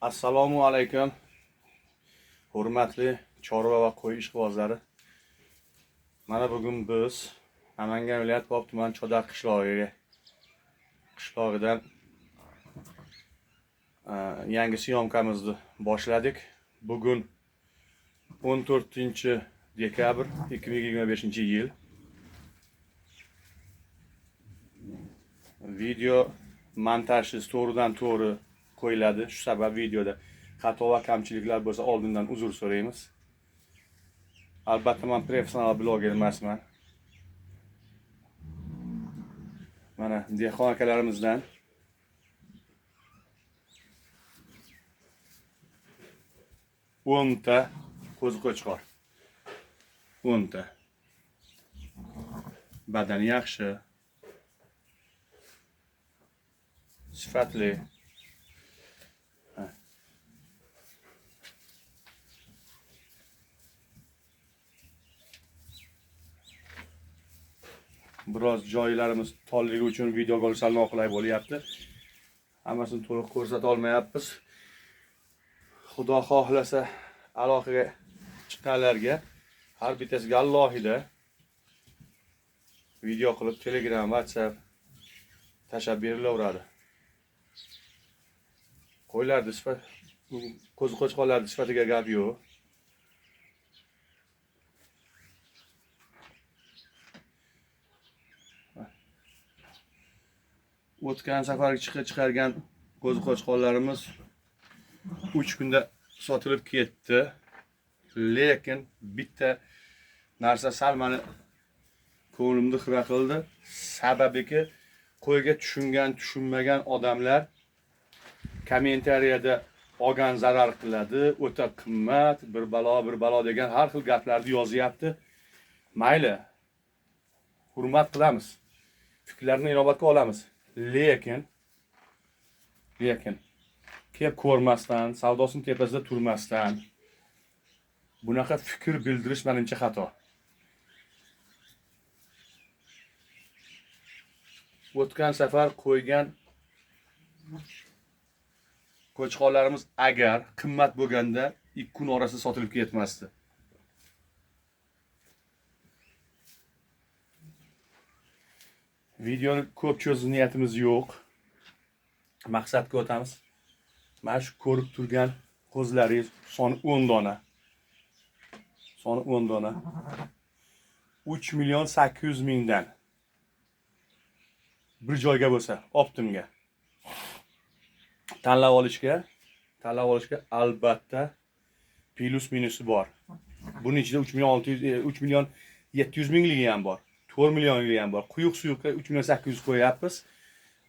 Assalomu alaykum. Hurmatli chorva va qo'y ishqibozlari. Mana bugun biz Namangan viloyat Pop tuman Chodaq qishlog'idan yangi syomkamizni boshladik. Bugun 14-dekabr 2025-yil. Video montajsiz to'g'ridan to'g'ri qo'yiladi. Shu sabab videoda xato va kamchiliklar bo'lsa oldindan uzr so'raymiz. Albatta men professional bloger emasman. Mana dehqon akalarimizdan o'nta qo'ziqo'chqor. 10ta. Badani yaxshi, sifatli. Biroz joylarimiz tolligi uchun videoga olish sal noqulay bo'lyapti. Hammasini to'liq ko'rsata olmayapmiz. Xudo xohlasa aloqaga chiqqanlarga har bittasiga alohida video qilib Telegram, WhatsApp tashlab berilaveradi. Qo'ylarni sifat, qo'ziqo'chqonlarning sifatiga gap yo'q. O'tgan safarga chiqargan qo'ziqo'chqonlarimiz 3 kunda sotilib ketdi. Lekin bitta narsa sal meni ko'nglimni xira qildi. Sababiki qo'yga tushunmagan odamlar kommentariyada olgan zarar qiladi, o'ta qimmat, bir balo degan har xil gaplarni yozyapti. Mayli, hurmat qilamiz. Fikrlarni inobatga olamiz. Lekin kelib ko'rmasdan, savdosining tepasida turmasdan bunaqa fikr bildirish menimcha xato. O'tgan safar qo'ygan qo'chqonlarimiz agar qimmat bo'lganda 2 kun orasida sotilib ketmasdi. Videoni ko'p cho'zish niyatimiz yo'q. Maqsadga o'tamiz. Mana shu ko'rib turgan qo'zlaringiz soni 10 dona. Soni 10 dona. 3.800.000 dan bir joyga bo'lsa, optimga tanlab olishga albatta plus minusi bor. Buning ichida 3.700.000ligi ham bor. 4 millionligi ham bor. Quyuq suyuqqa 3.800.000 qo'yapmiz.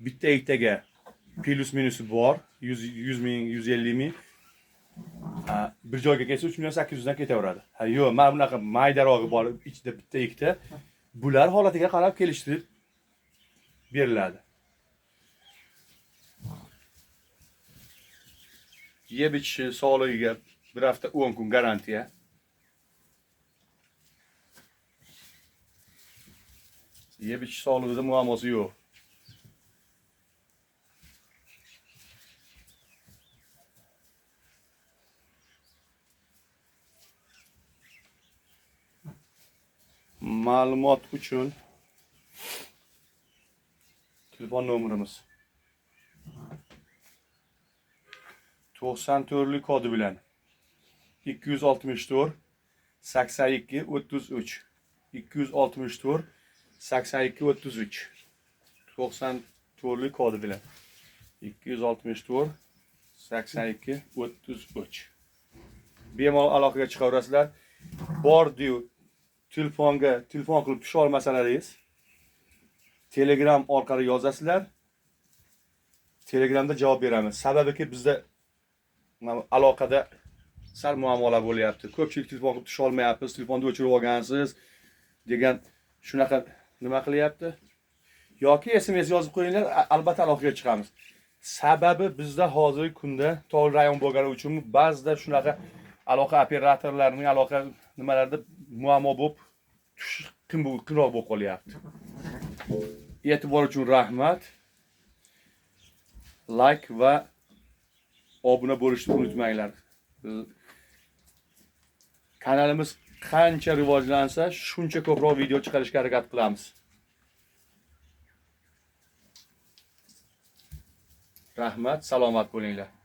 Bitta ikkitaga plus minusi bor. 100.000, 150.000. Bir joyga kelsa 3.800.000 dan ketaveradi. Ha yo'q, mana bunaqa maydarog'i bor, ichida bitta ikkita. Bular holatiga qarab kelishtirib beriladi. Yeb ichishi sog'ligiga bir hafta 10 kun garantiya. Yeb ichish sog'ligida muammosi yo'q. Ma'lumot uchun telefon nomerimiz 94lik kodi bilan 264 82 33 264 82 33 94lik kodi bilan 264 82 33 bemalol aloqaga chiqaverasizlar. Bordiyu telefon qilib tusha olmasalaringiz Telegram orqali yozasizlar. Telegramda javob beramiz. Sababiki bizda aloqada sal muammolar bo'lyapti. Ko'pchilik telefon qilib tusha olmayapmiz, telefonni o'chirib olgansiz degan shunaqa nima qilyapti? Yoki SMS yozib qo'yinglar, albatta aloqaga chiqamiz. Sababi bizda hozirgi kunda tog' rayon bo'lgani uchun ba'zida shunaqa aloqa operatorlarining aloqa nimalarda muammo bo'lib, qiyinroq bo'lib qolyapti. E'tibor uchun rahmat. Like va obuna bo'lishni unutmanglar. Kanalimiz qancha rivojlansa, shuncha ko'proq video chiqarishga harakat qilamiz. Rahmat, salomat bo'linglar.